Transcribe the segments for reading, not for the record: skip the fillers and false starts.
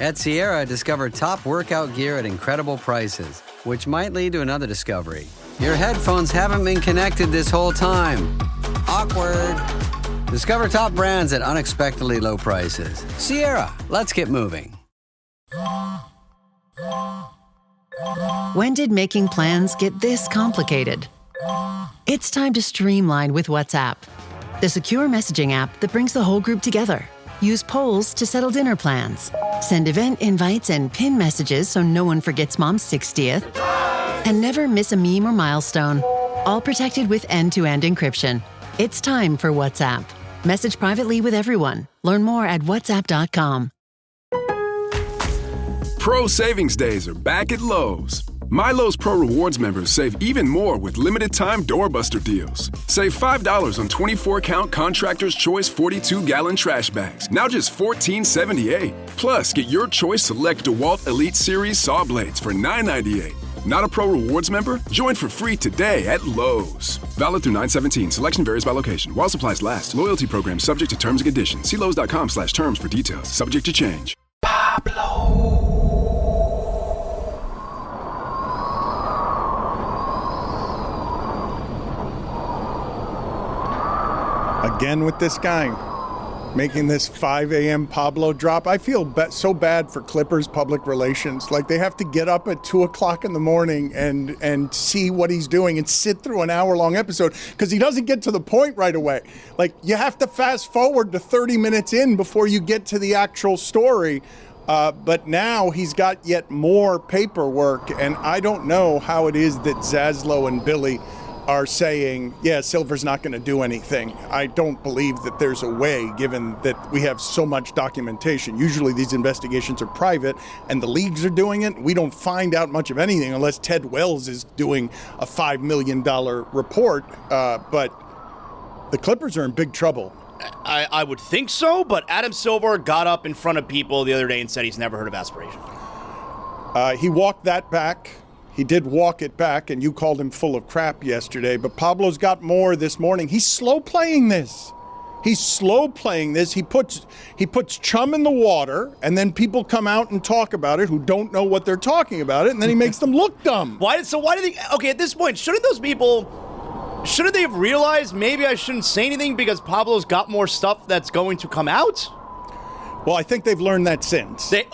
At Sierra, discover top workout gear at incredible prices, which might lead to another discovery. Your headphones haven't been connected this whole time. Awkward. Discover top brands at unexpectedly low prices. Sierra, let's get moving. When did making plans get this complicated? It's time to streamline with WhatsApp, the secure messaging app that brings the whole group together. Use polls to settle dinner plans. Send event invites and pin messages so no one forgets Mom's 60th. And never miss a meme or milestone. All protected with end-to-end encryption. It's time for WhatsApp. Message privately with everyone. Learn more at whatsapp.com. Pro Savings Days are back at Lowe's. My Lowe's Pro Rewards members save even more with limited-time doorbuster deals. Save $5 on 24-count Contractor's Choice 42-gallon trash bags, now just $14.78. Plus, get your choice select DeWalt Elite Series saw blades for $9.98. Not a Pro Rewards member? Join for free today at Lowe's. Valid through 9/17. Selection varies by location. While supplies last. Loyalty program subject to terms and conditions. See lowes.com/terms for details. Subject to change. Pablo. Again with this guy, making this 5 a.m. Pablo drop. I feel so bad for Clippers public relations. Like, they have to get up at 2 o'clock in the morning and see what he's doing and sit through an hour-long episode because he doesn't get to the point right away. Like, you have to fast forward to 30 minutes in before you get to the actual story. But now he's got yet more paperwork, and I don't know how it is that Zaslow and Billy are saying, yeah, Silver's not going to do anything. I don't believe that there's a way, given that we have so much documentation. Usually these investigations are private, and the leagues are doing it. We don't find out much of anything unless Ted Wells is doing a $5 million report. But the Clippers are in big trouble. I would think so, but Adam Silver got up in front of people the other day and said he's never heard of aspiration. He walked that back. He did walk it back, and you called him full of crap yesterday. But Pablo's got more this morning. He's slow playing this. He's slow playing this. He puts chum in the water, and then people come out and talk about it who don't know what they're talking about it, and then he makes them look dumb. Why do they? Okay, at this point, shouldn't they have realized maybe I shouldn't say anything because Pablo's got more stuff that's going to come out? Well, I think they've learned that since. I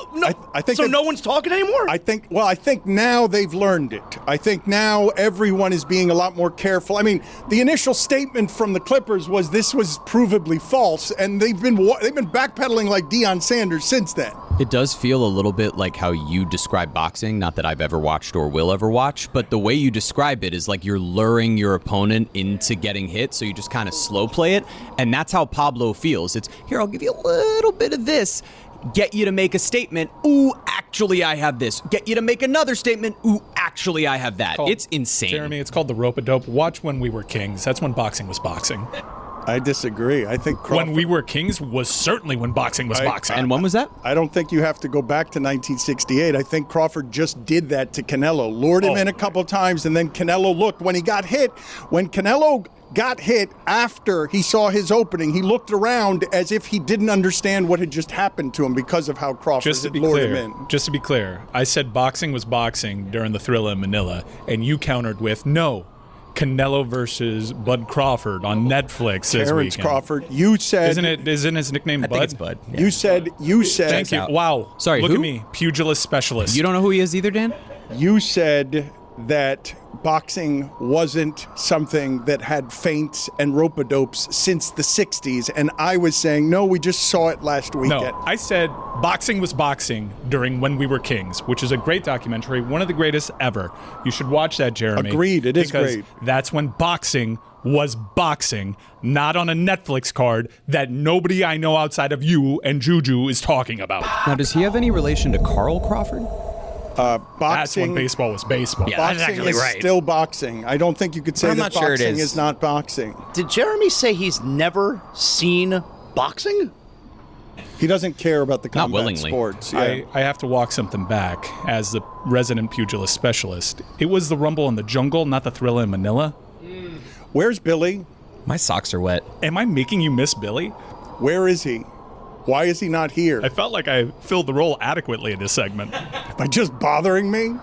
think so. No one's talking anymore. I think now they've learned it. I think now everyone is being a lot more careful. I mean, the initial statement from the Clippers was this was provably false, and they've been backpedaling like Deion Sanders since then. It does feel a little bit like how you describe boxing, not that I've ever watched or will ever watch, but the way you describe it is like you're luring your opponent into getting hit, so you just kind of slow play it, and that's how Pablo feels. It's, here, I'll give you a little bit of this, get you to make a statement, ooh, actually I have this. Get you to make another statement, ooh, actually I have that. It's insane. Jeremy, it's called the rope-a-dope. Watch When We Were Kings. That's when boxing was boxing. I disagree. I think When We Were Kings was certainly when boxing was boxing. And when was that? I don't think you have to go back to 1968. I think Crawford just did that to Canelo. Lured him in a couple times, and then Canelo looked. When Canelo got hit after he saw his opening, he looked around as if he didn't understand what had just happened to him because of how Crawford had lured him in. Just to be clear, I said boxing was boxing during the Thrilla in Manila, and you countered with, no, Canelo versus Bud Crawford on Netflix this Terrence weekend. Crawford, you said... Isn't his nickname Bud? I think it's Bud. Yeah. You said... Thank you. Wow. Sorry, Look who? at me, pugilist specialist. You don't know who he is either, Dan? You said that boxing wasn't something that had feints and rope-a-dopes since the 60s, and I was saying, no, we just saw it last weekend. No, I said boxing was boxing during When We Were Kings, which is a great documentary, one of the greatest ever. You should watch that, Jeremy. Agreed, it is because great. That's when boxing was boxing, not on a Netflix card that nobody I know outside of you and Juju is talking about. Now, does he have any relation to Carl Crawford? Boxing, that's when baseball was baseball. Yeah, that's boxing actually is right. still boxing. I don't think you could say I'm that not sure it boxing is. is not boxing. Did Jeremy say he's never seen boxing? He doesn't care about the Not combat willingly. sports. Yeah. I have to walk something back as the resident pugilist specialist. It was the Rumble in the Jungle, not the Thrilla in Manila. Where's Billy? My socks are wet. Am I making you miss Billy? Where is he? Why is he not here? I felt like I filled the role adequately in this segment. By just bothering me?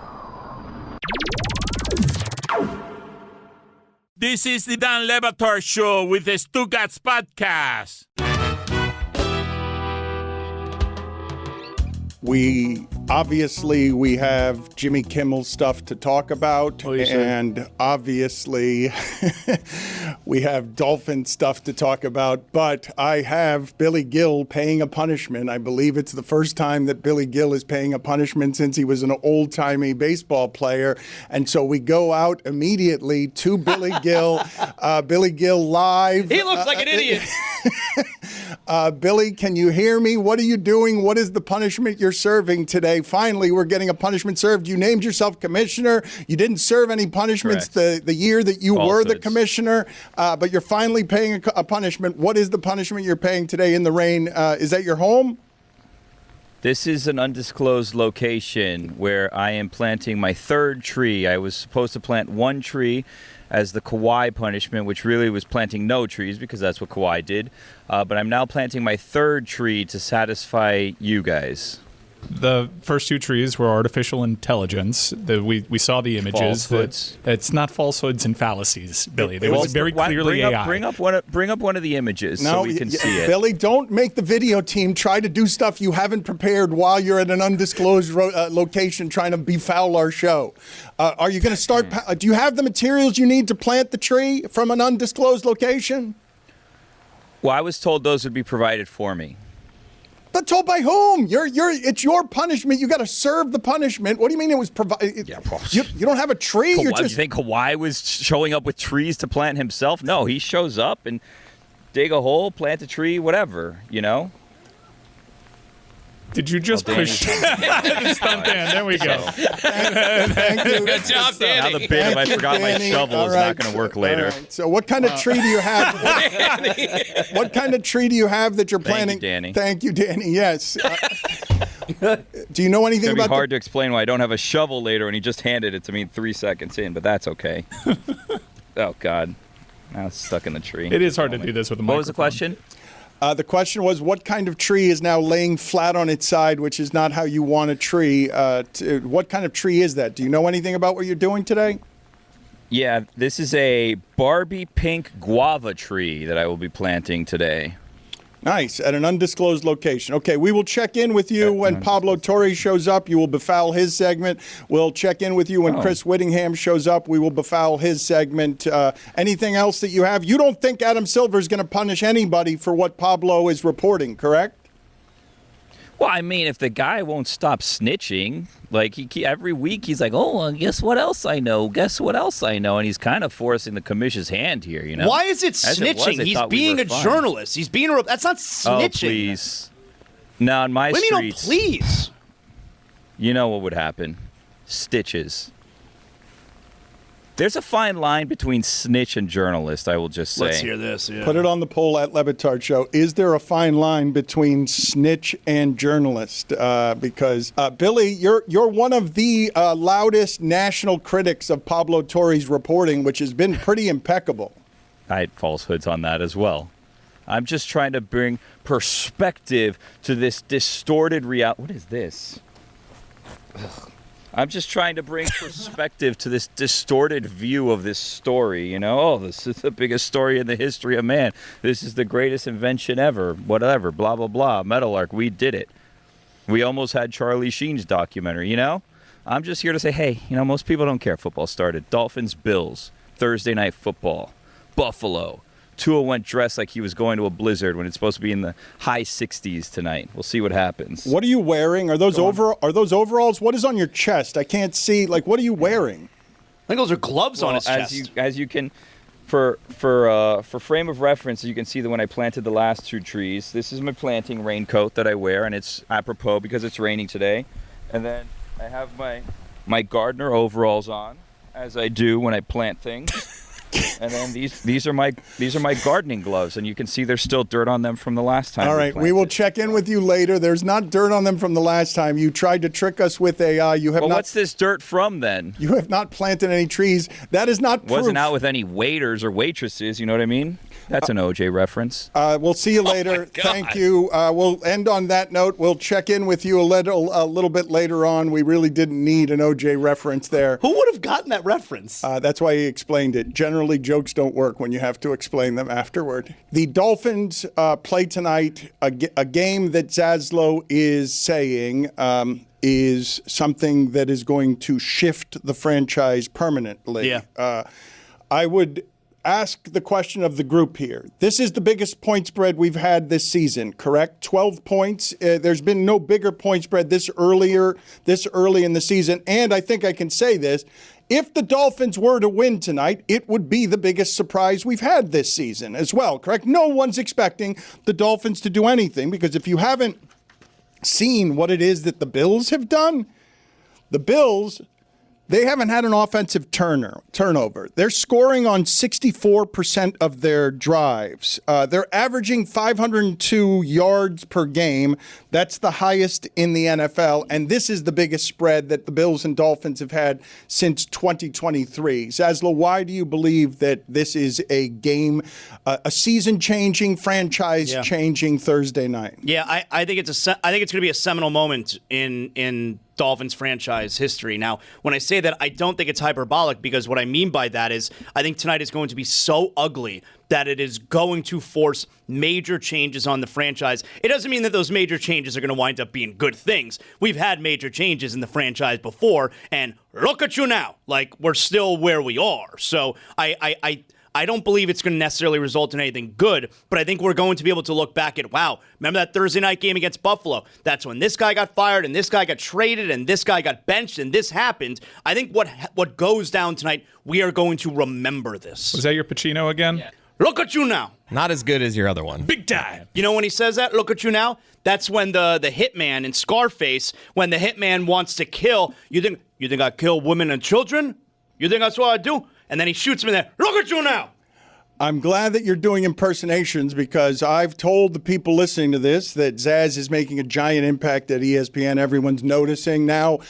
This is the Dan Le Batard Show with the Stugotz podcast. We have Jimmy Kimmel stuff to talk about, and obviously we have Dolphin stuff to talk about, but I have Billy Gill paying a punishment. I believe it's the first time that Billy Gill is paying a punishment since he was an old-timey baseball player, and so we go out immediately to Billy Gill. Billy Gill live. He looks like an idiot. Billy, can you hear me? What are you doing? What is the punishment you're serving today? Finally, we're getting a punishment served. You named yourself commissioner. You didn't serve any punishments the year that you were the commissioner, but you're finally paying a punishment. What is the punishment you're paying today in the rain? Is that your home? This is an undisclosed location where I am planting my third tree. I was supposed to plant one tree as the Kawhi punishment, which really was planting no trees because that's what Kawhi did. But I'm now planting my third tree to satisfy you guys. The first two trees were artificial intelligence. We saw the images. Falsehoods. It's not falsehoods and fallacies, Billy. It was very clearly AI. Bring up one of the images so we can see it. Billy, don't make the video team try to do stuff you haven't prepared while you're at an undisclosed location trying to befoul our show. Are you going to start? Do you have the materials you need to plant the tree from an undisclosed location? Well, I was told those would be provided for me. But told by whom? It's your punishment. You got to serve the punishment. What do you mean it was provided? Yeah, well, you don't have a tree. You think Kawhi was showing up with trees to plant himself? No, he shows up and dig a hole, plant a tree, whatever. You know. Did you just push stunt Dan? There we go. Thank you. Good job, Danny. Now the bit of I forgot my shovel is not going to work later. Right. So what kind of tree do you have? What kind of tree do you have that you're planting? Thank you, Danny. Thank you, Danny. Yes. Do you know anything it's about? It's hard to explain why I don't have a shovel later, and he just handed it to me 3 seconds in, but that's okay. Oh God, now it's stuck in the tree. It is hard to do this with a microphone. What was the question? The question was, what kind of tree is now laying flat on its side, which is not how you want a tree? What kind of tree is that? Do you know anything about what you're doing today? Yeah, this is a Barbie pink guava tree that I will be planting today. Nice, at an undisclosed location. Okay, we will check in with you when Pablo Torre shows up. You will befoul his segment. We'll check in with you when Chris Whittingham shows up. We will befoul his segment. Anything else that you have? You don't think Adam Silver is going to punish anybody for what Pablo is reporting, correct? Well, I mean, if the guy won't stop snitching, like every week he's like, oh, well, guess what else I know? Guess what else I know? And he's kind of forcing the commissioner's hand here, you know? Why is it snitching? He's being a journalist. He's being that's not snitching. Oh, please. Now, in my streets. What do you mean, please? You know what would happen? Stitches. There's a fine line between snitch and journalist, I will just say. Let's hear this. Yeah. Put it on the poll at Le Batard Show. Is there a fine line between snitch and journalist? Because, Billy, you're one of the loudest national critics of Pablo Torre's reporting, which has been pretty impeccable. I had falsehoods on that as well. I'm just trying to bring perspective to this distorted reality. What is this? Ugh. I'm just trying to bring perspective to this distorted view of this story. You know, oh, this is the biggest story in the history of man. This is the greatest invention ever. Whatever, blah, blah, blah. Metal Arc, we did it. We almost had Charlie Sheen's documentary, you know? I'm just here to say, hey, you know, most people don't care football started. Dolphins, Bills, Thursday Night Football, Buffalo. Tua went dressed like he was going to a blizzard when it's supposed to be in the high 60s tonight. We'll see what happens. What are you wearing? Are those overalls? What is on your chest? I can't see. Like, what are you wearing? I think those are gloves on his chest. As you can, for frame of reference, you can see that when I planted the last two trees, this is my planting raincoat that I wear, and it's apropos because it's raining today. And then I have my gardener overalls on, as I do when I plant things. And then these are my gardening gloves, and you can see there's still dirt on them from the last time. All right, we will check in with you later. There's not dirt on them from the last time. You tried to trick us with AI. What's this dirt from then? You have not planted any trees. That is not proof. Wasn't out with any waiters or waitresses. You know what I mean? That's an OJ reference. We'll see you later. Thank you. We'll end on that note. We'll check in with you a little bit later on. We really didn't need an OJ reference there. Who would have gotten that reference? That's why he explained it. Generally, jokes don't work when you have to explain them afterward. The Dolphins play tonight, a game that Zaslow is saying is something that is going to shift the franchise permanently. Yeah. I would ask the question of the group here. This is the biggest point spread we've had this season, correct? 12 points. There's been no bigger point spread this early in the season. And I think I can say this. If the Dolphins were to win tonight, it would be the biggest surprise we've had this season as well, correct? No one's expecting the Dolphins to do anything, because if you haven't seen what it is that the Bills have done, the Bills, they haven't had an offensive turnover. They're scoring on 64% of their drives. They're averaging 502 yards per game. That's the highest in the NFL, and this is the biggest spread that the Bills and Dolphins have had since 2023. Zaslow, why do you believe that this is a game, a season-changing, franchise-changing Thursday night? Yeah, I think it's going to be a seminal moment in Dolphins franchise history. Now, when I say that, I don't think it's hyperbolic, because what I mean by that is I think tonight is going to be so ugly that it is going to force major changes on the franchise. It doesn't mean that those major changes are going to wind up being good things. We've had major changes in the franchise before, and look at you now. Like, we're still where we are. So I don't believe it's going to necessarily result in anything good, but I think we're going to be able to look back at, wow, remember that Thursday night game against Buffalo? That's when this guy got fired, and this guy got traded, and this guy got benched, and this happened. I think what goes down tonight, we are going to remember this. Was that your Pacino again? Yeah. Look at you now. Not as good as your other one. Big time. You know when he says that, look at you now? That's when the hitman in Scarface, when the hitman wants to kill, you think I kill women and children? You think that's what I do? And then he shoots him in there. Look at you now. I'm glad that you're doing impersonations, because I've told the people listening to this that Zaz is making a giant impact at ESPN. Everyone's noticing now.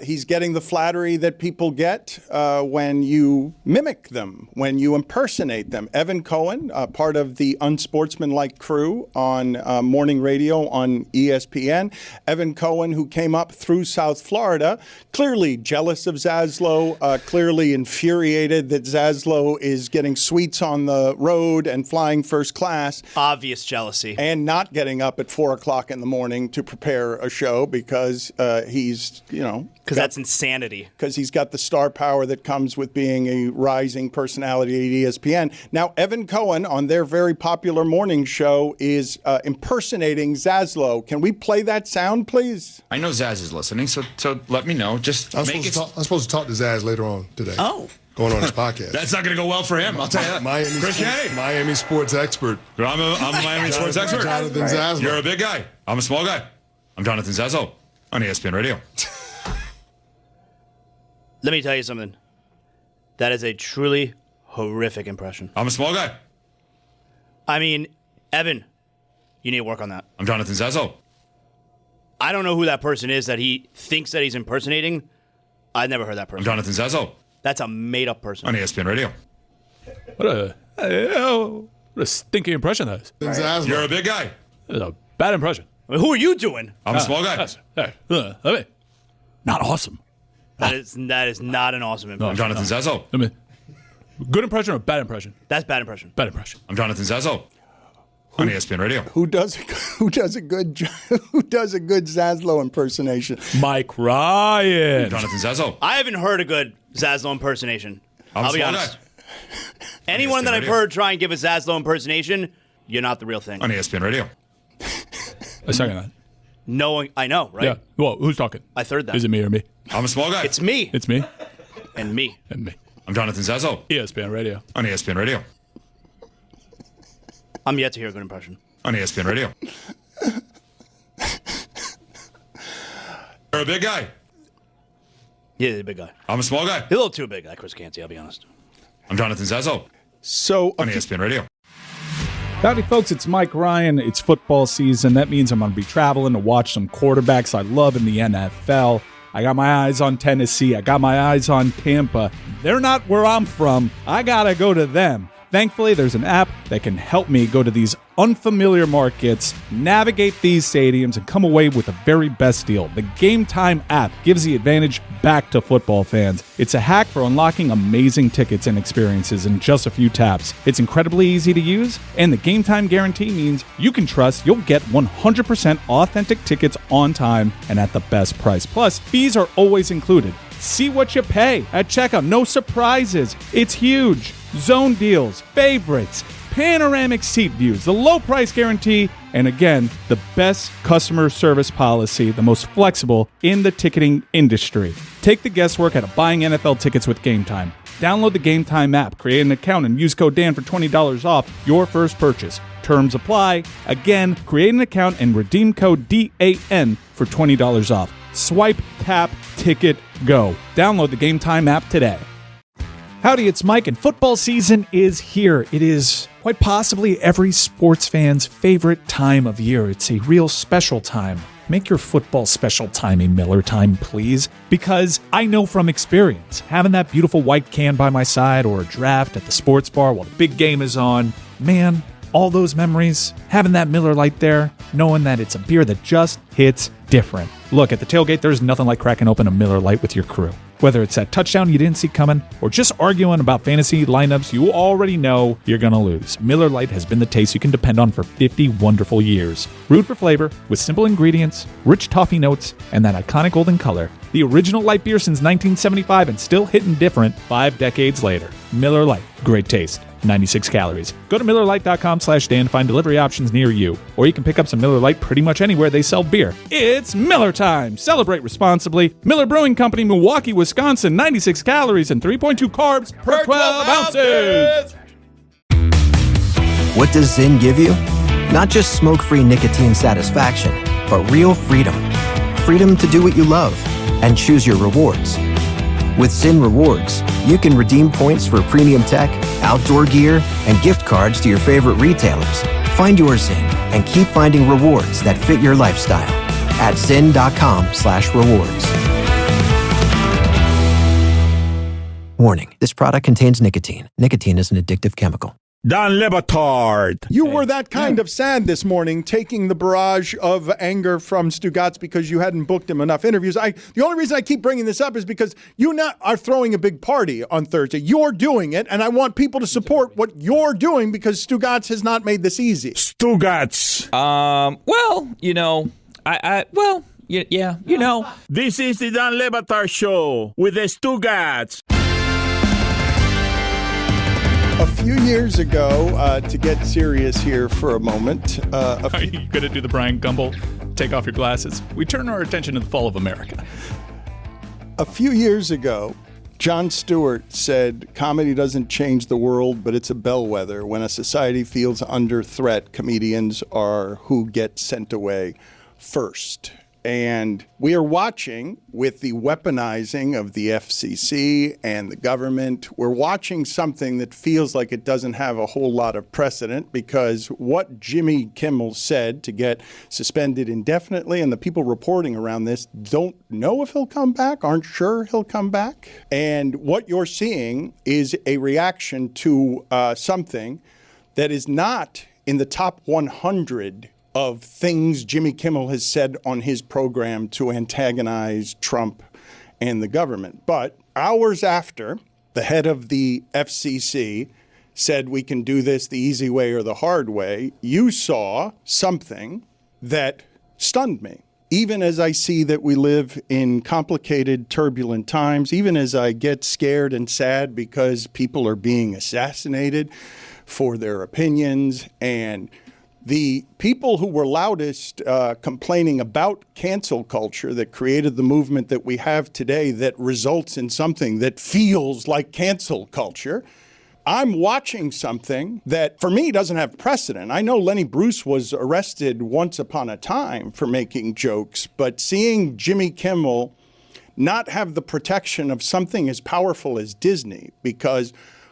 He's getting the flattery that people get when you mimic them, when you impersonate them. Evan Cohen, part of the unsportsmanlike crew on morning radio on ESPN. Evan Cohen, who came up through South Florida, clearly jealous of Zaslow, clearly infuriated that Zaslow is getting sweets on the road and flying first class. Obvious jealousy. And not getting up at 4 o'clock in the morning to prepare a show because he's, because that's insanity. Because he's got the star power that comes with being a rising personality at ESPN. Now, Evan Cohen on their very popular morning show is impersonating Zaslow. Can we play that sound, please? I know Zaz is listening, so let me know. Just I'm supposed to talk to Zaz later on today. Oh. Going on his podcast. That's not going to go well for him, I'll tell you that. Miami sports expert. I'm a Miami sports expert. Jonathan Zaslow. You're a big guy. I'm a small guy. I'm Jonathan Zaslow on ESPN Radio. Let me tell you something. That is a truly horrific impression. I'm a small guy. I mean, Evan, you need to work on that. I'm Jonathan Zaslow. I don't know who that person is that he thinks that he's impersonating. I've never heard that person. I'm Jonathan Zaslow. That's a made-up person. On ESPN Radio. What a stinky impression that is. You're a big guy. That's a bad impression. I mean, who are you doing? I'm a small guy. Not awesome. That is not an awesome impression. I'm Jonathan Zaslow. Good impression or bad impression? That's bad impression. Bad impression. I'm Jonathan Zaslow. On ESPN Radio. Who does a good Zaslow impersonation? Mike Ryan. I'm Jonathan Zaslow. I haven't heard a good Zaslow impersonation. I'll be honest. Anyone that I've heard try and give a Zaslow impersonation, you're not the real thing. On ESPN Radio. I second that. No, I know, right? Yeah. Well, who's talking? I third that. Is it me or me? I'm a small guy. It's me. It's me. And me. And me. I'm Jonathan Zaslow. ESPN Radio. On ESPN Radio. I'm yet to hear a good impression. On ESPN Radio. You're a big guy. Yeah, he's a big guy. I'm a small guy. He's a little too big, that Chris Canty, I'll be honest. I'm Jonathan Zaslow. So on ESPN Radio. Howdy, folks. It's Mike Ryan. It's football season. That means I'm going to be traveling to watch some quarterbacks I love in the NFL. I got my eyes on Tennessee. I got my eyes on Tampa. They're not where I'm from. I got to go to them. Thankfully, there's an app that can help me go to these unfamiliar markets, navigate these stadiums, and come away with the very best deal. The Game Time app gives the advantage back to football fans. It's a hack for unlocking amazing tickets and experiences in just a few taps. It's incredibly easy to use, and the Game Time guarantee means you can trust you'll get 100% authentic tickets on time and at the best price. Plus, fees are always included. See what you pay at checkout. No surprises. It's huge. Zone deals, favorites, panoramic seat views, the low price guarantee, and again, the best customer service policy, the most flexible in the ticketing industry. Take the guesswork out of buying NFL tickets with Game Time. Download the Game Time app, create an account, and use code Dan for $20 off your first purchase. Terms apply. Again, create an account and redeem code DAN for $20 off. Swipe, tap, ticket, go. Download the Game Time app today. Howdy, it's Mike, and football season is here. It is quite possibly every sports fan's favorite time of year. It's a real special time. Make your football special time a Miller time, please, because I know from experience, having that beautiful white can by my side or a draft at the sports bar while the big game is on, man, all those memories, having that Miller Lite there, knowing that it's a beer that just hits different. Look, at the tailgate, there's nothing like cracking open a Miller Lite with your crew. Whether it's that touchdown you didn't see coming or just arguing about fantasy lineups you already know you're going to lose, Miller Lite has been the taste you can depend on for 50 wonderful years. Brewed for flavor, with simple ingredients, rich toffee notes, and that iconic golden color. The original light beer since 1975 and still hitting different 5 decades later. Miller Lite, great taste. 96 calories. Go to MillerLite.com/Dan to find delivery options near you. Or you can pick up some Miller Lite pretty much anywhere they sell beer. It's Miller time! Celebrate responsibly. Miller Brewing Company, Milwaukee, Wisconsin. 96 calories and 3.2 carbs per 12 ounces! What does Zyn give you? Not just smoke-free nicotine satisfaction, but real freedom. Freedom to do what you love and choose your rewards. With Zyn Rewards, you can redeem points for premium tech, outdoor gear, and gift cards to your favorite retailers. Find your Zyn and keep finding rewards that fit your lifestyle at zyn.com/rewards. Warning, this product contains nicotine. Nicotine is an addictive chemical. Dan Batard. You were that kind of sad this morning, taking the barrage of anger from Stugotz because you hadn't booked him enough interviews. The only reason I keep bringing this up is because you are throwing a big party on Thursday. You're doing it, and I want people to support what you're doing because Stugotz has not made this easy. Stugotz. Well, you know, yeah, you know. This is the Dan Batard Show with the Stugotz. A few years ago, to get serious here for a moment. Are you going to do the Brian Gumbel, take off your glasses? We turn our attention to the fall of America. A few years ago, Jon Stewart said, comedy doesn't change the world, but it's a bellwether. When a society feels under threat, comedians are who get sent away first. And we are watching, with the weaponizing of the FCC and the government, we're watching something that feels like it doesn't have a whole lot of precedent, because what Jimmy Kimmel said to get suspended indefinitely, and the people reporting around this don't know if he'll come back, aren't sure he'll come back. And what you're seeing is a reaction to something that is not in the top 100 of things Jimmy Kimmel has said on his program to antagonize Trump and the government. But hours after the head of the FCC said we can do this the easy way or the hard way, you saw something that stunned me. Even as I see that we live in complicated, turbulent times, even as I get scared and sad because people are being assassinated for their opinions, and the people who were loudest complaining about cancel culture that created the movement that we have today that results in something that feels like cancel culture, I'm watching something that, for me, doesn't have precedent. I know Lenny Bruce was arrested once upon a time for making jokes, but seeing Jimmy Kimmel not have the protection of something as powerful as Disney, because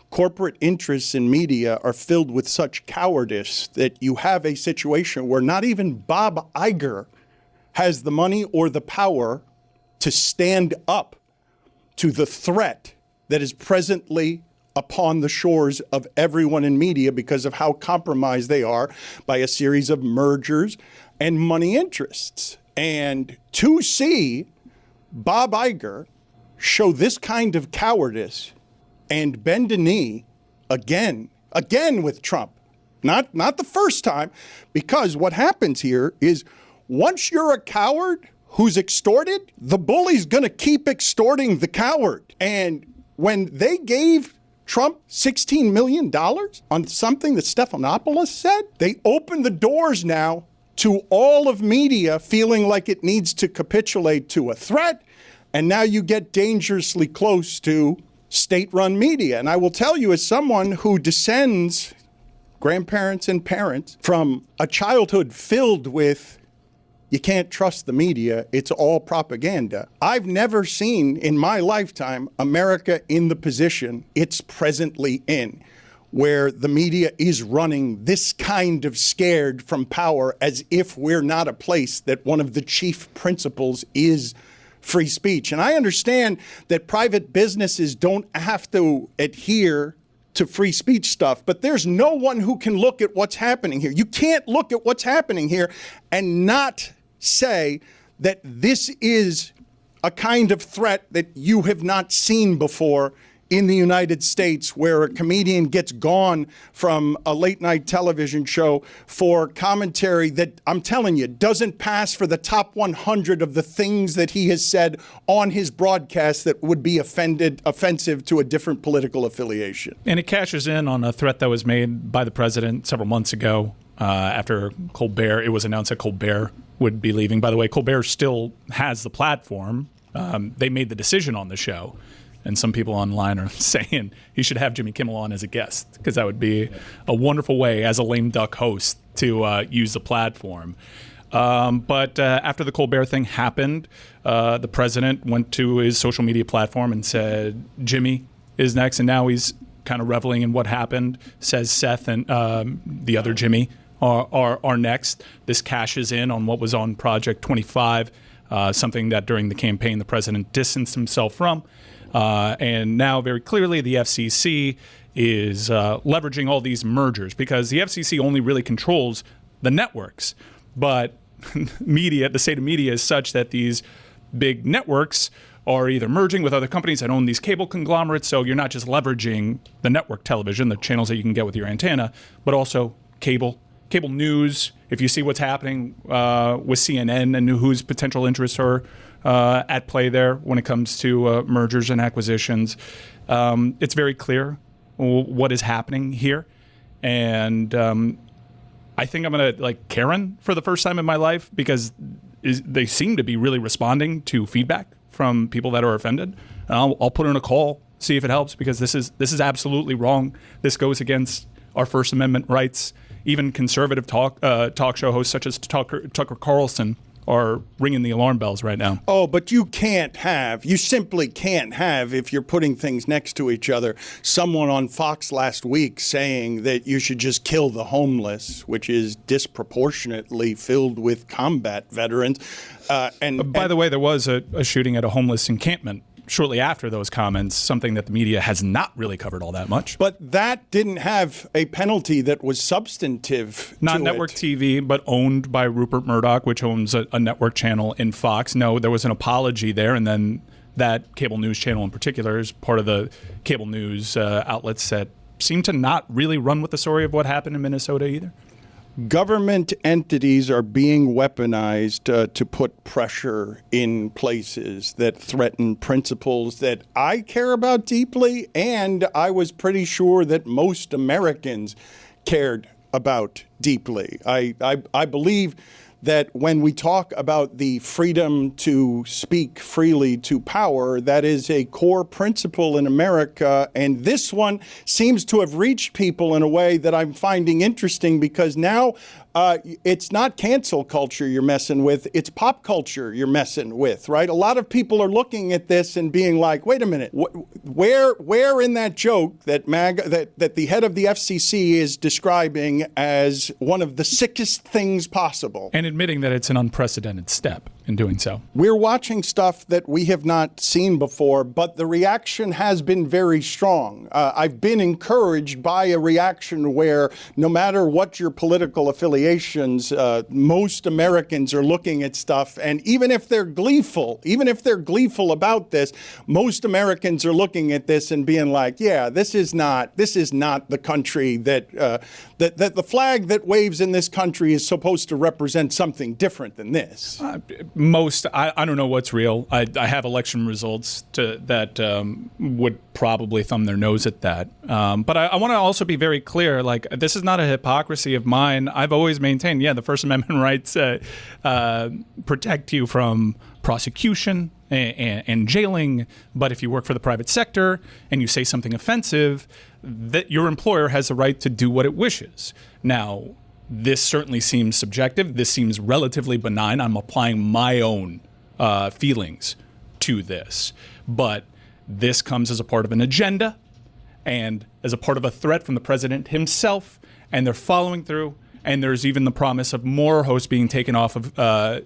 corporate interests in media are filled with such cowardice that you have a situation where not even Bob Iger has the money or the power to stand up to the threat that is presently upon the shores of everyone in media because of how compromised they are by a series of mergers and money interests. And to see Bob Iger show this kind of cowardice and bend a knee again with Trump, not the first time, because what happens here is once you're a coward who's extorted, the bully's going to keep extorting the coward. And when they gave Trump $16 million on something that Stephanopoulos said, they opened the doors now to all of media feeling like it needs to capitulate to a threat. And now you get dangerously close to state-run media. And I will tell you, as someone who descends, grandparents and parents, from a childhood filled with you can't trust the media, it's all propaganda. I've never seen in my lifetime America in the position it's presently in, where the media is running this kind of scared from power as if we're not a place that one of the chief principles is free speech. And I understand that private businesses don't have to adhere to free speech stuff, but there's no one who can look at what's happening here. You can't look at what's happening here and not say that this is a kind of threat that you have not seen before in the United States, where a comedian gets gone from a late night television show for commentary that, I'm telling you, doesn't pass for the top 100 of the things that he has said on his broadcast that would be offensive to a different political affiliation. And it cashes in on a threat that was made by the president several months ago after Colbert. It was announced that Colbert would be leaving. By the way, Colbert still has the platform. They made the decision on the show. And some people online are saying he should have Jimmy Kimmel on as a guest, because that would be a wonderful way as a lame duck host to use the platform. But after the Colbert thing happened, the president went to his social media platform and said, Jimmy is next. And now he's kind of reveling in what happened, says Seth and the other Jimmy are next. This cashes in on what was on Project 25, something that during the campaign the president distanced himself from. And now very clearly the FCC is leveraging all these mergers, because the FCC only really controls the networks. But media, the state of media is such that these big networks are either merging with other companies that own these cable conglomerates. So you're not just leveraging the network television, the channels that you can get with your antenna, but also cable news. If you see what's happening with CNN and whose potential interests are at play there when it comes to mergers and acquisitions, it's very clear what is happening here. And I think I'm going to like Karen for the first time in my life, because they seem to be really responding to feedback from people that are offended. And I'll put in a call, see if it helps, because this is absolutely wrong. This goes against our First Amendment rights. Even conservative talk show hosts such as Tucker Carlson are ringing the alarm bells right now. Oh, but you simply can't have, if you're putting things next to each other, someone on Fox last week saying that you should just kill the homeless, which is disproportionately filled with combat veterans. By the way, there was a shooting at a homeless encampment shortly after those comments, something that the media has not really covered all that much. But that didn't have a penalty that was substantive. Not network TV, but owned by Rupert Murdoch, which owns a network channel in Fox. No, there was an apology there, and then that cable news channel in particular is part of the cable news outlets that seem to not really run with the story of what happened in Minnesota either. Government entities are being weaponized to put pressure in places that threaten principles that I care about deeply, and I was pretty sure that most Americans cared about deeply. I believe that when we talk about the freedom to speak freely to power, that is a core principle in America. And this one seems to have reached people in a way that I'm finding interesting, because now it's not cancel culture you're messing with, it's pop culture you're messing with, right? A lot of people are looking at this and being like, wait a minute, where in that joke that that the head of the FCC is describing as one of the sickest things possible? And admitting that it's an unprecedented step. in doing so. We're watching stuff that we have not seen before, but the reaction has been very strong. I've been encouraged by a reaction where no matter what your political affiliations, most Americans are looking at stuff, and even if they're gleeful about this, most Americans are looking at this and being like, yeah, this is not the country that the flag that waves in this country is supposed to represent something different than this. I don't know what's real. I have election results that would probably thumb their nose at that. But I want to also be very clear, like, this is not a hypocrisy of mine. I've always maintained, the First Amendment rights protect you from prosecution and jailing. But if you work for the private sector and you say something offensive, that your employer has the right to do what it wishes. Now, this certainly seems subjective. This seems relatively benign. I'm applying my own feelings to this. But this comes as a part of an agenda and as a part of a threat from the president himself. And they're following through. And there's even the promise of more hosts being taken off of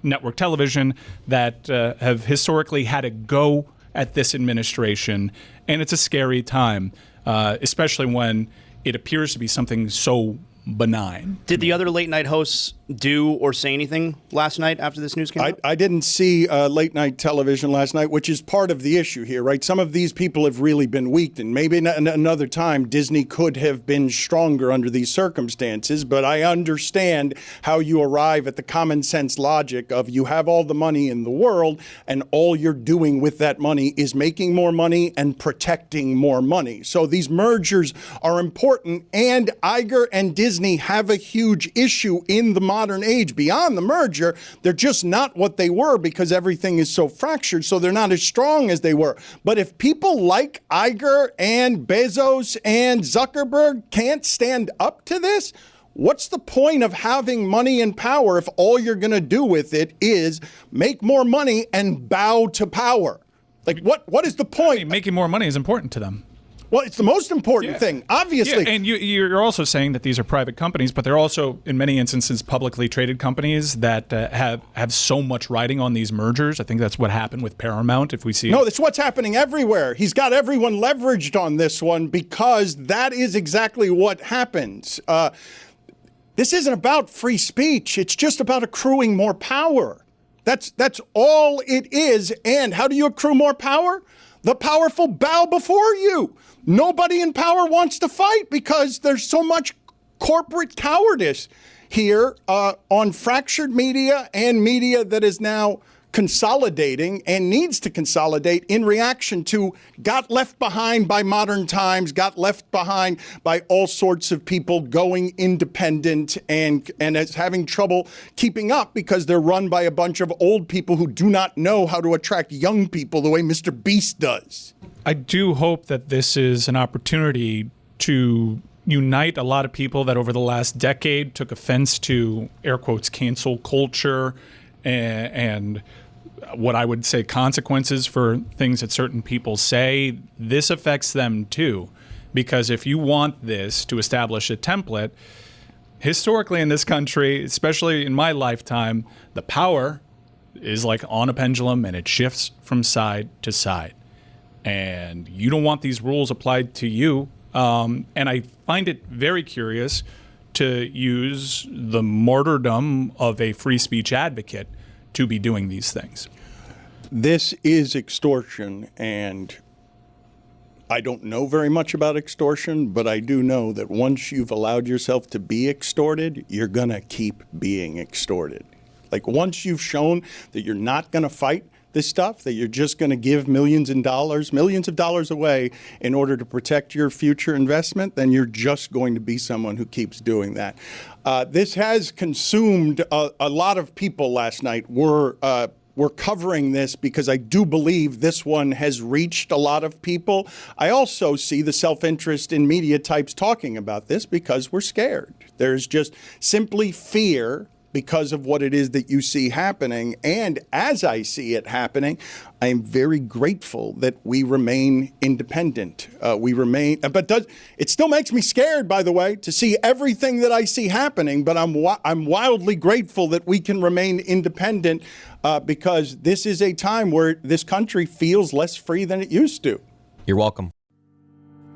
network television that have historically had a go at this administration. And it's a scary time, especially when it appears to be something so benign. Did the other late night hosts do or say anything last night after this news came out? I didn't see late night television last night, which is part of the issue here, right? Some of these people have really been weakened, and maybe another time Disney could have been stronger under these circumstances, but I understand how you arrive at the common sense logic of you have all the money in the world, and all you're doing with that money is making more money and protecting more money. So these mergers are important, and Iger and Disney have a huge issue in the modern age. Beyond the merger, they're just not what they were because everything is so fractured, so they're not as strong as they were. But if people like Iger and Bezos and Zuckerberg can't stand up to this, what's the point of having money and power if all you're going to do with it is make more money and bow to power? Like, what is the point? I mean, making more money is important to them. Well, it's the most important thing, obviously. Yeah, and you're also saying that these are private companies, but they're also, in many instances, publicly traded companies that have so much riding on these mergers. I think that's what happened with Paramount, if we see... No, that's what's happening everywhere. He's got everyone leveraged on this one because that is exactly what happens. This isn't about free speech. It's just about accruing more power. That's all it is. And how do you accrue more power? The powerful bow before you. Nobody in power wants to fight because there's so much corporate cowardice here on fractured media and media that is now consolidating and needs to consolidate in reaction to got left behind by modern times, got left behind by all sorts of people going independent and is having trouble keeping up because they're run by a bunch of old people who do not know how to attract young people the way Mr. Beast does. I do hope that this is an opportunity to unite a lot of people that over the last decade took offense to, air quotes, cancel culture and what I would say consequences for things that certain people say. This affects them too, because if you want this to establish a template, historically in this country, especially in my lifetime, the power is like on a pendulum and it shifts from side to side. And you don't want these rules applied to you. And I find it very curious to use the martyrdom of a free speech advocate to be doing these things. This is extortion, and I don't know very much about extortion, but I do know that once you've allowed yourself to be extorted, you're going to keep being extorted. Like, once you've shown that you're not going to fight this stuff, that you're just going to give millions of dollars away in order to protect your future investment, then you're just going to be someone who keeps doing that. This has consumed a lot of people last night. We're covering this because I do believe this one has reached a lot of people. I also see the self-interest in media types talking about this because we're scared. There's just simply fear because of what it is that you see happening. And as I see it happening, I am very grateful that we remain independent. It still makes me scared, by the way, to see everything that I see happening. But I'm wildly grateful that we can remain independent because this is a time where this country feels less free than it used to. You're welcome.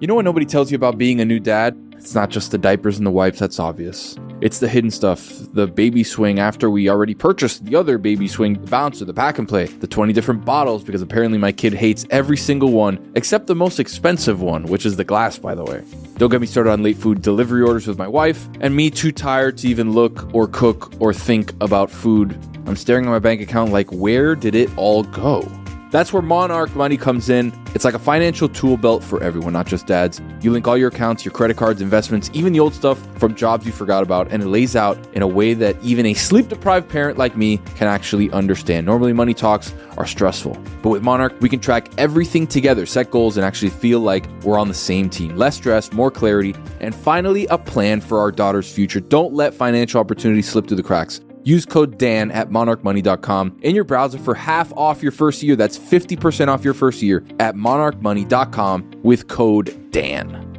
You know what nobody tells you about being a new dad? It's not just the diapers and the wipes, that's obvious. It's the hidden stuff, the baby swing after we already purchased the other baby swing, the bouncer, the pack and play, the 20 different bottles because apparently my kid hates every single one except the most expensive one, which is the glass, by the way. Don't get me started on late food delivery orders with my wife, and me too tired to even look or cook or think about food. I'm staring at my bank account like, where did it all go? That's where Monarch Money comes in. It's like a financial tool belt for everyone, not just dads. You link all your accounts, your credit cards, investments, even the old stuff from jobs you forgot about, and it lays out in a way that even a sleep-deprived parent like me can actually understand. Normally, money talks are stressful, but with Monarch, we can track everything together, set goals, and actually feel like we're on the same team. Less stress, more clarity, and finally, a plan for our daughter's future. Don't let financial opportunities slip through the cracks. Use code Dan at monarchmoney.com in your browser for half off your first year. That's 50% off your first year at monarchmoney.com with code Dan.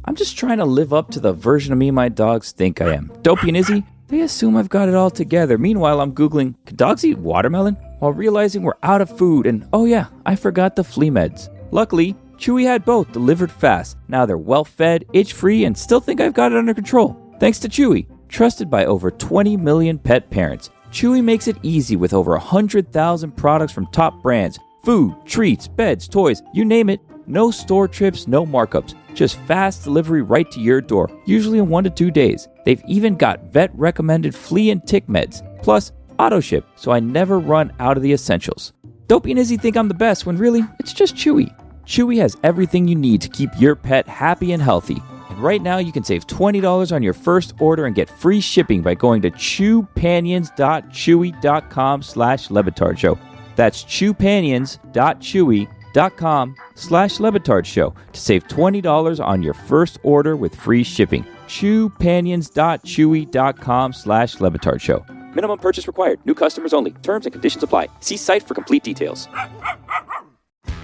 I'm just trying to live up to the version of me my dogs think I am. Dopey and Izzy, they assume I've got it all together. Meanwhile, I'm Googling, can dogs eat watermelon? While realizing we're out of food and, oh yeah, I forgot the flea meds. Luckily, Chewy had both delivered fast. Now they're well-fed, itch-free, and still think I've got it under control. Thanks to Chewy. Trusted by over 20 million pet parents, Chewy makes it easy with over 100,000 products from top brands. Food, treats, beds, toys, you name it. No store trips, no markups. Just fast delivery right to your door, usually in 1 to 2 days. They've even got vet-recommended flea and tick meds. Plus, auto ship, so I never run out of the essentials. Dopey and Izzy think I'm the best when really, it's just Chewy. Chewy has everything you need to keep your pet happy and healthy. And right now, you can save $20 on your first order and get free shipping by going to chewpanions.chewy.com/LeBatard Show. That's chewpanions.chewy.com/LeBatard Show to save $20 on your first order with free shipping. chewpanions.chewy.com/LeBatard Show. Minimum purchase required. New customers only. Terms and conditions apply. See site for complete details.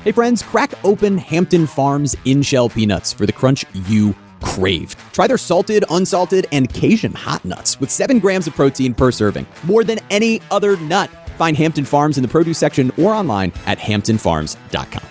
Hey friends, crack open Hampton Farms in-shell peanuts for the crunch you crave. Try their salted, unsalted, and Cajun hot nuts with 7 grams of protein per serving. More than any other nut. Find Hampton Farms in the produce section or online at hamptonfarms.com.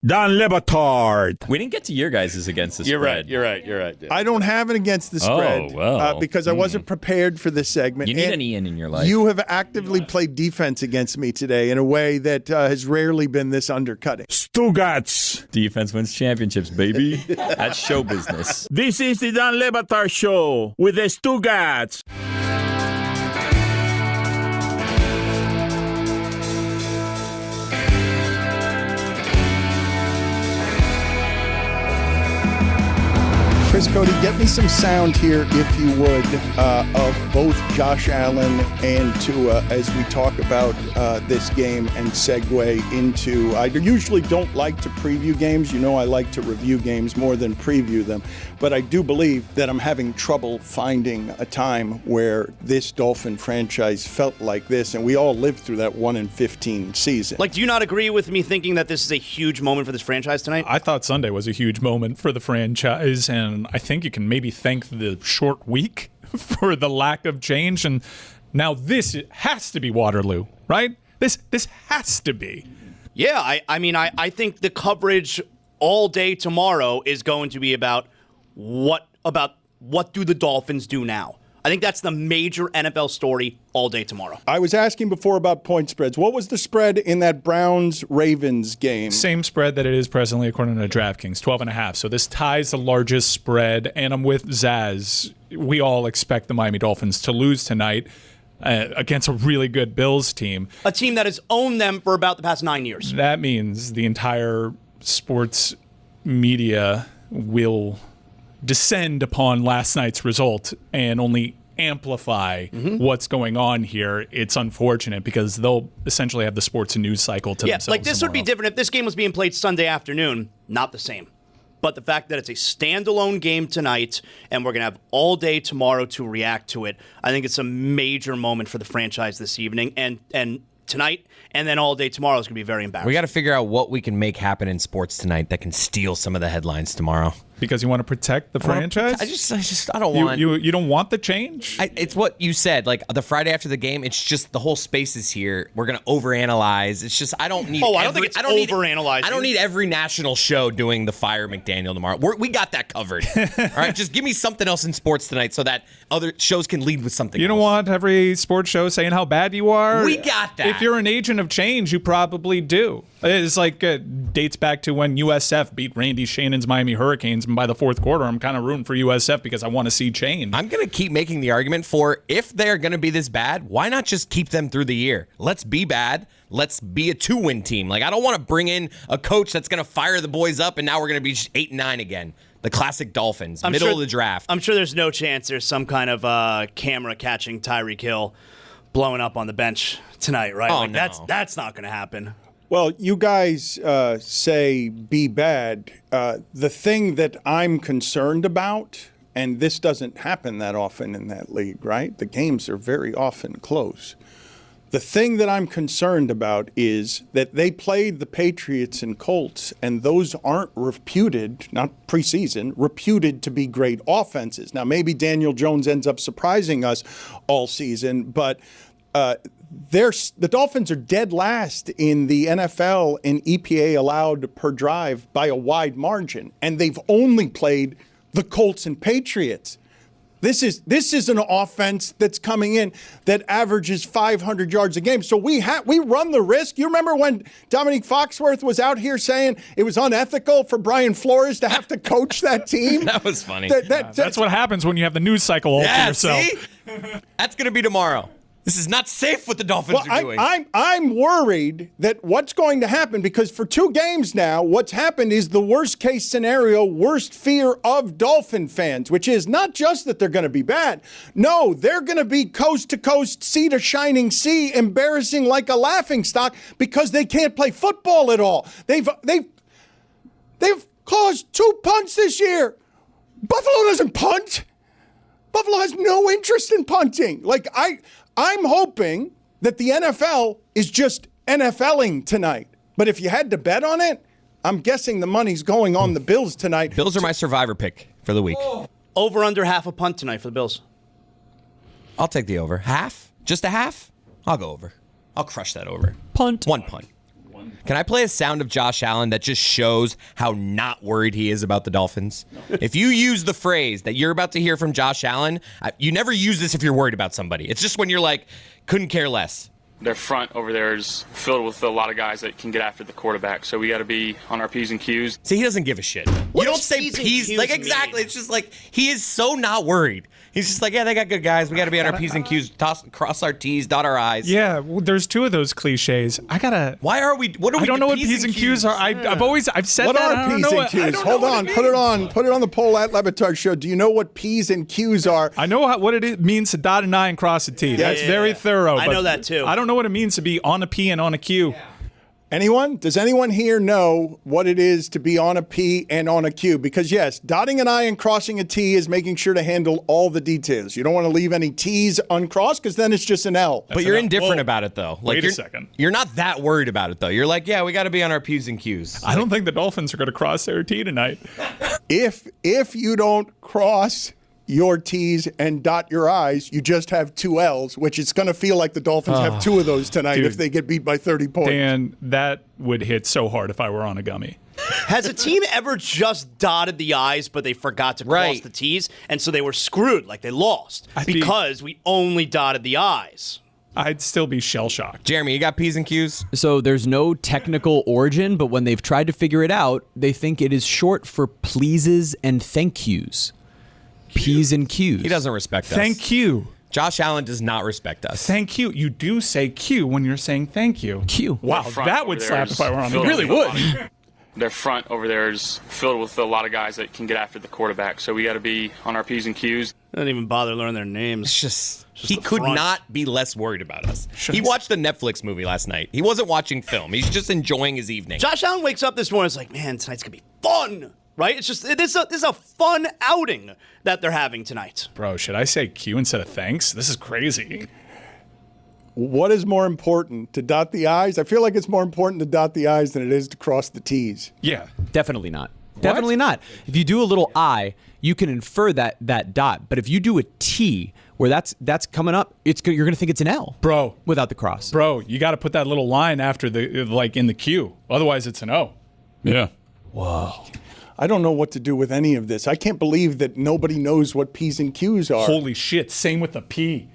Don Le Batard. We didn't get to your guys' against the You're spread. right. I don't have it against the spread because I wasn't prepared for this segment. You need an Ian in your life. You have actively played defense against me today in a way that has rarely been this undercutting. Stugotz. Defense wins championships, baby. That's show business. This is the Don Le Batard Show with the Stugotz. Chris Cody, get me some sound here, if you would, of both Josh Allen and Tua as we talk about this game and segue into. I usually don't like to preview games. You know, I like to review games more than preview them. But I do believe that I'm having trouble finding a time where this Dolphin franchise felt like this, and we all lived through that 1-15 season. Like, do you not agree with me thinking that this is a huge moment for this franchise tonight? I thought Sunday was a huge moment for the franchise, and I think you can maybe thank the short week for the lack of change. And now this has to be Waterloo, right? This has to be. Yeah, I think the coverage all day tomorrow is going to be about what do the Dolphins do now? I think that's the major NFL story all day tomorrow. I was asking before about point spreads. What was the spread in that Browns-Ravens game? Same spread that it is presently according to DraftKings, 12.5. So this ties the largest spread, and I'm with Zaz. We all expect the Miami Dolphins to lose tonight against a really good Bills team. A team that has owned them for about the past 9 years. That means the entire sports media will descend upon last night's result and only amplify what's going on here. It's unfortunate because they'll essentially have the sports news cycle to themselves. Like this would be different if this game was being played Sunday afternoon. Not the same. But the fact that it's a standalone game tonight and we're going to have all day tomorrow to react to it, I think it's a major moment for the franchise this evening and tonight, and then all day tomorrow is going to be very embarrassing. We got to figure out what we can make happen in sports tonight that can steal some of the headlines tomorrow. Because you want to protect the franchise? I don't want. You don't want the change? It's what you said. Like the Friday after the game, it's just the whole space is here. We're gonna overanalyze. It's just I don't need. I don't think it's overanalyzing. I don't need every national show doing the Fire McDaniel tomorrow. We got that covered. All right, just give me something else in sports tonight so that other shows can lead with something. You don't want every sports show saying how bad you are. We got that. If you're an agent of change, you probably do. It's like dates back to when USF beat Randy Shannon's Miami Hurricanes, and by the fourth quarter, I'm kind of rooting for USF because I want to see change. I'm going to keep making the argument for if they're going to be this bad, why not just keep them through the year? Let's be bad. Let's be a 2-win team. Like I don't want to bring in a coach that's going to fire the boys up, and now we're going to be just 8-9 again. The classic Dolphins, of the draft. I'm sure there's no chance there's some kind of camera catching Tyreek Hill blowing up on the bench tonight, right? Oh, like no. That's not going to happen. Well, you guys say be bad. The thing that I'm concerned about, and this doesn't happen that often in that league, right? The games are very often close. The thing that I'm concerned about is that they played the Patriots and Colts, and those aren't reputed, not preseason, reputed to be great offenses. Now, maybe Daniel Jones ends up surprising us all season, but the Dolphins are dead last in the NFL in EPA allowed per drive by a wide margin, and they've only played the Colts and Patriots. This is an offense that's coming in that averages 500 yards a game. So we run the risk. You remember when Dominique Foxworth was out here saying it was unethical for Brian Flores to have to coach that team? That was funny. That's what happens when you have the news cycle all to yourself. See? That's going to be tomorrow. This is not safe what the Dolphins are doing. I'm worried that what's going to happen, because for 2 games now, what's happened is the worst case scenario, worst fear of Dolphin fans, which is not just that they're going to be bad. No, they're going to be coast to coast, sea to shining sea, embarrassing like a laughingstock because they can't play football at all. They've caused 2 punts this year. Buffalo doesn't punt. Buffalo has no interest in punting. I'm hoping that the NFL is just NFLing tonight. But if you had to bet on it, I'm guessing the money's going on the Bills tonight. Bills are my survivor pick for the week. Over under half a punt tonight for the Bills. I'll take the over. Half? Just a half? I'll go over. I'll crush that over. Punt. 1 punt. Can I play a sound of Josh Allen that just shows how not worried he is about the Dolphins? If you use the phrase that you're about to hear from Josh Allen, you never use this if you're worried about somebody. It's just when you're like, couldn't care less. Their front over there is filled with a lot of guys that can get after the quarterback, so we got to be on our P's and Q's. See, he doesn't give a shit. You don't say P's. Like, exactly. It's just like, he is so not worried. He's just like, yeah, they got good guys. We got to be on our P's and Q's, cross our T's, dot our I's. Yeah, well, there's 2 of those cliches. Why are we? What are we? I don't know what P's and Q's are. I've said what that. What are P's and Q's? Hold on, put it on the poll at Le Batard Show. Do you know what P's and Q's are? I know what it means to dot an I and cross a T. That's very thorough. I know that too. I don't know what it means to be on a P and on a Q. Yeah. Anyone? Does anyone here know what it is to be on a P and on a Q? Because yes, dotting an I and crossing a T is making sure to handle all the details. You don't want to leave any T's uncrossed because then it's just an L. But you're indifferent about it, though. Wait a second. You're not that worried about it, though. You're like, yeah, we got to be on our P's and Q's. I don't think the Dolphins are going to cross their T tonight. If you don't cross your T's and dot your I's, you just have 2 L's, which it's going to feel like the Dolphins have 2 of those tonight if they get beat by 30 points. Dan, that would hit so hard if I were on a gummy. Has a team ever just dotted the I's, but they forgot to cross the T's, and so they were screwed, like they lost, because we only dotted the I's? I'd still be shell-shocked. Jeremy, you got P's and Q's? So there's no technical origin, but when they've tried to figure it out, they think it is short for pleases and thank yous. P's and Q's. He doesn't respect us. Thank you. Josh Allen does not respect us. Thank you. You do say Q when you're saying thank you. Q. Wow, that would slap if I were on the It really would. Their front over there is filled with a lot of guys that can get after the quarterback, so we got to be on our P's and Q's. I didn't even bother learning their names. It's just he could not be less worried about us. He watched a Netflix movie last night. He wasn't watching film. He's just enjoying his evening. Josh Allen wakes up this morning and is like, man, tonight's going to be fun. right? It's just this is a fun outing that they're having tonight. Bro, should I say Q instead of thanks? This is crazy. What is more important, to dot the I's? I feel like it's more important to dot the I's than it is to cross the T's. Yeah. Definitely not. Definitely not. If you do a little I, you can infer that dot. But if you do a T where that's coming up, you're going to think it's an L. Bro. Without the cross. Bro, you got to put that little line after in the Q. Otherwise, it's an O. Yeah. Whoa. I don't know what to do with any of this. I can't believe that nobody knows what P's and Q's are. Holy shit. Same with the P.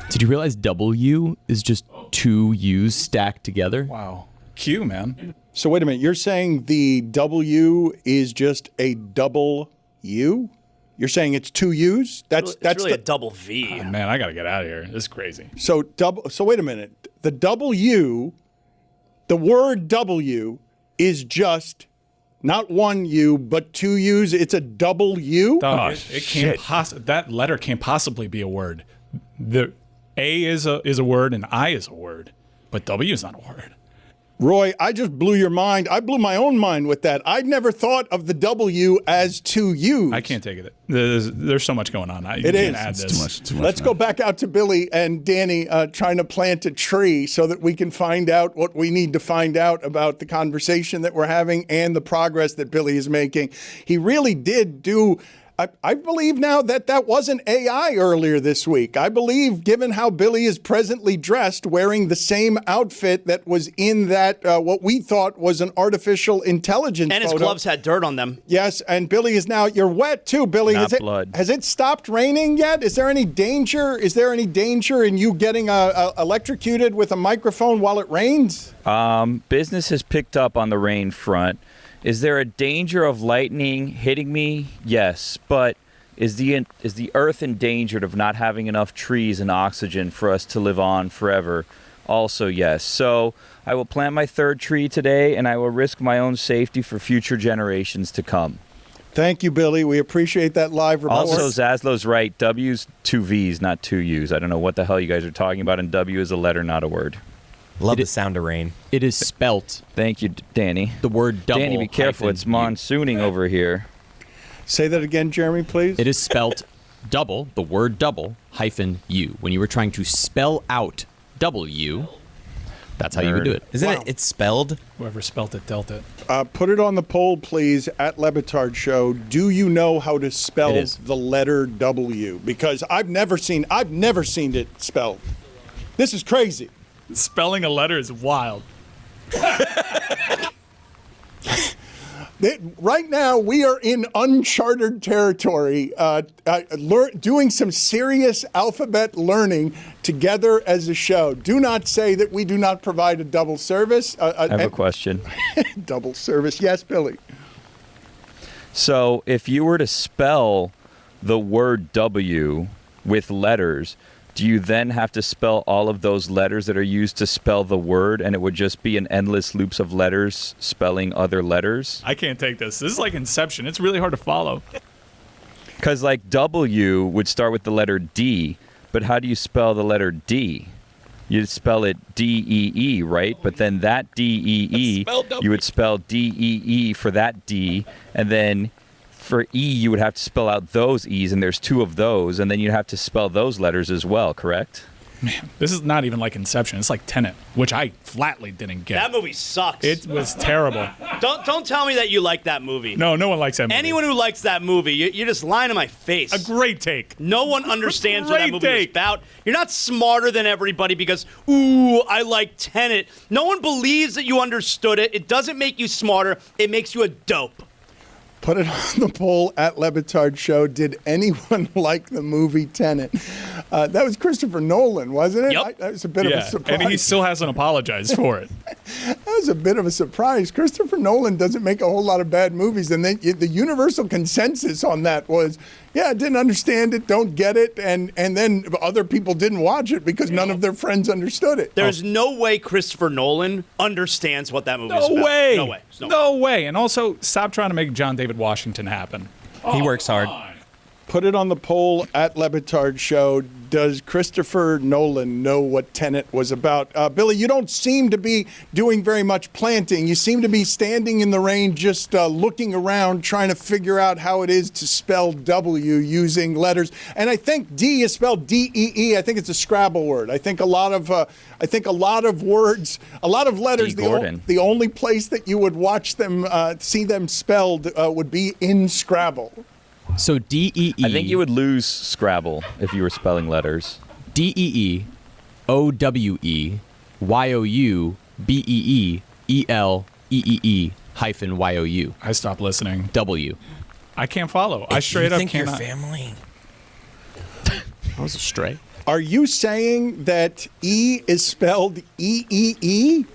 Did you realize W is just two U's stacked together? Wow. Q, man. So wait a minute. You're saying the W is just a double U? You're saying it's two U's? That's really a double V. Oh, man, I got to get out of here. This is crazy. So wait a minute. The W, the word W is just not one U, but two U's. It's a double U? It can't that letter can't possibly be a word. The A is a word and I is a word, but W is not a word. Roy, I just blew your mind. I blew my own mind with that. I'd never thought of the W as two U's. I can't take it. There's so much going on. It is. Add It's this. too much. Let's go back out to Billy and Danny trying to plant a tree so that we can find out what we need to find out about the conversation that we're having and the progress that Billy is making. He really did do... I believe now that wasn't AI earlier this week. I believe, given how Billy is presently dressed, wearing the same outfit that was in that, what we thought was an artificial intelligence And his photo. gloves had dirt on them. Yes, and Billy is now, you're wet too, Billy. Not blood. Has it stopped raining yet? Is there any danger? Is there any danger in you getting electrocuted with a microphone while it rains? Business has picked up on the rain front. Is there a danger of lightning hitting me? Yes, but is the earth endangered of not having enough trees and oxygen for us to live on forever? Also, yes. So I will plant my third tree today, and I will risk my own safety for future generations to come. Thank you, Billy. We appreciate that live report. Also, Zaslow's right. W's two V's, not two U's. I don't know what the hell you guys are talking about, and W is a letter, not a word. Love the sound of rain. It is spelt. Thank you, Danny. The word double. Danny, be careful. It's monsooning over here. Say that again, Jeremy, please. It is spelt double, the word double, hyphen U. When you were trying to spell out W, that's how you would do it. Isn't it? It's spelled? Whoever spelt it dealt it. Put it on the poll, please, at Le Batard Show. Do you know how to spell the letter W? Because I've never seen it spelled. This is crazy. Spelling a letter is wild. Right now, we are in uncharted territory, doing some serious alphabet learning together as a show. Do not say that we do not provide a double service. I have a question. Double service. Yes, Billy. So if you were to spell the word W with letters, do you then have to spell all of those letters that are used to spell the word, and it would just be an endless loops of letters spelling other letters? I can't take this. This is like Inception. It's really hard to follow. Because like W would start with the letter D, but how do you spell the letter D? You'd spell it D-E-E, right? But then that D-E-E, you would spell D-E-E for that D, and then for E, you would have to spell out those E's, and there's two of those, and then you'd have to spell those letters as well, correct? Man, this is not even like Inception. It's like Tenet, which I flatly didn't get. That movie sucks. It was terrible. Don't tell me that you like that movie. No one likes that movie. Anyone who likes that movie, you're just lying to my face. A great take. No one understands what that movie is about. You're not smarter than everybody because, ooh, I like Tenet. No one believes that you understood it. It doesn't make you smarter. It makes you a dope. Put it on the poll at Le Batard Show. Did anyone like the movie Tenet? That was Christopher Nolan, wasn't it? Yep. That was a bit of a surprise. And he still hasn't apologized for it. That was a bit of a surprise. Christopher Nolan doesn't make a whole lot of bad movies, and the universal consensus on that was, yeah, didn't understand it, don't get it, and then other people didn't watch it because none of their friends understood it. There's no way Christopher Nolan understands what that movie is about. No way. No way. No way. And also, stop trying to make John David Washington happen. He works hard. Put it on the poll at Le Batard Show. does Christopher Nolan know what Tenet was about? Billy, you don't seem to be doing very much planting. You seem to be standing in the rain, just looking around, trying to figure out how it is to spell W using letters. And I think D is spelled D-E-E. I think it's a Scrabble word. I think a lot of words, a lot of letters. The only place that you would watch them, see them spelled, would be in Scrabble. So D-E-E. I think you would lose Scrabble if you were spelling letters. D-E-E, O-W-E, Y-O-U, B-E-E, E-L-E-E-E, hyphen Y-O-U. I stopped listening. W. I can't follow. I straight up cannot. Family. That was a stray. Are you saying that E is spelled E-E-E?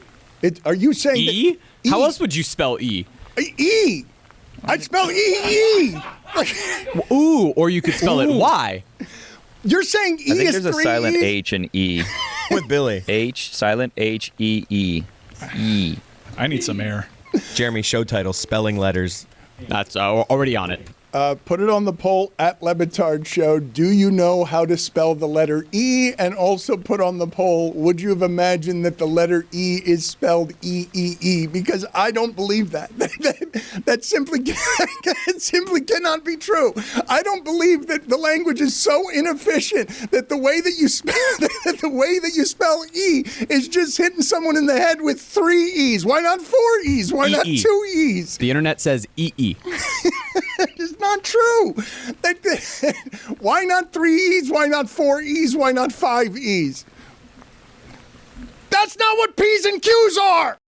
Are you saying E? That How else would you spell E? E. I'd spell E-E. Ooh, or you could spell it Y. You're saying E I think is there's a 3 silent E's? H in E. With Billy. H, silent H-E-E. E. I need some air. Jeremy, show title, spelling letters. That's already on it. Put it on the poll at Batard Show. Do you know how to spell the letter E? And also put on the poll, would you have imagined that the letter E is spelled E-E-E? Because I don't believe that. That simply cannot be true. I don't believe that the language is so inefficient that the way that you spell E is just hitting someone in the head with 3 E's. Why not 4 E's? Why not 2 E's? The internet says E-E. It's not true. Why not 3 E's? Why not 4 E's? Why not 5 E's? That's not what P's and Q's are!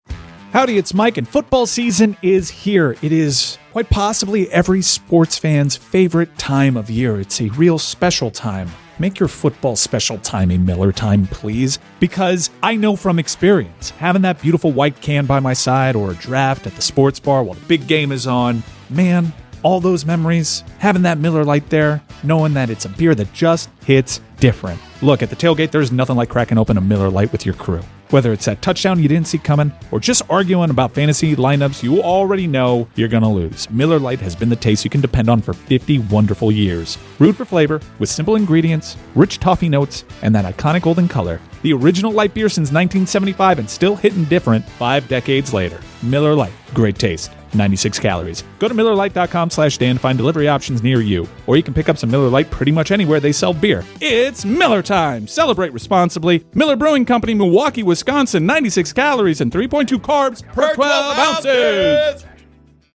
Howdy, it's Mike, and football season is here. It is quite possibly every sports fan's favorite time of year. It's a real special time. Make your football special time a Miller time, please. Because I know from experience, having that beautiful white can by my side or a draft at the sports bar while the big game is on, man, all those memories, having that Miller Lite there, knowing that it's a beer that just hits different. Look, at the tailgate, there's nothing like cracking open a Miller Lite with your crew. Whether it's that touchdown you didn't see coming or just arguing about fantasy lineups you already know you're going to lose, Miller Lite has been the taste you can depend on for 50 wonderful years. Brewed for flavor, with simple ingredients, rich toffee notes, and that iconic golden color. The original light beer since 1975 and still hitting different 5 decades later. Miller Lite, great taste. 96 calories. Go to MillerLite.com/Dan to find delivery options near you. Or you can pick up some Miller Lite pretty much anywhere they sell beer. It's Miller time! Celebrate responsibly. Miller Brewing Company, Milwaukee, Wisconsin. 96 calories and 3.2 carbs per 12 ounces.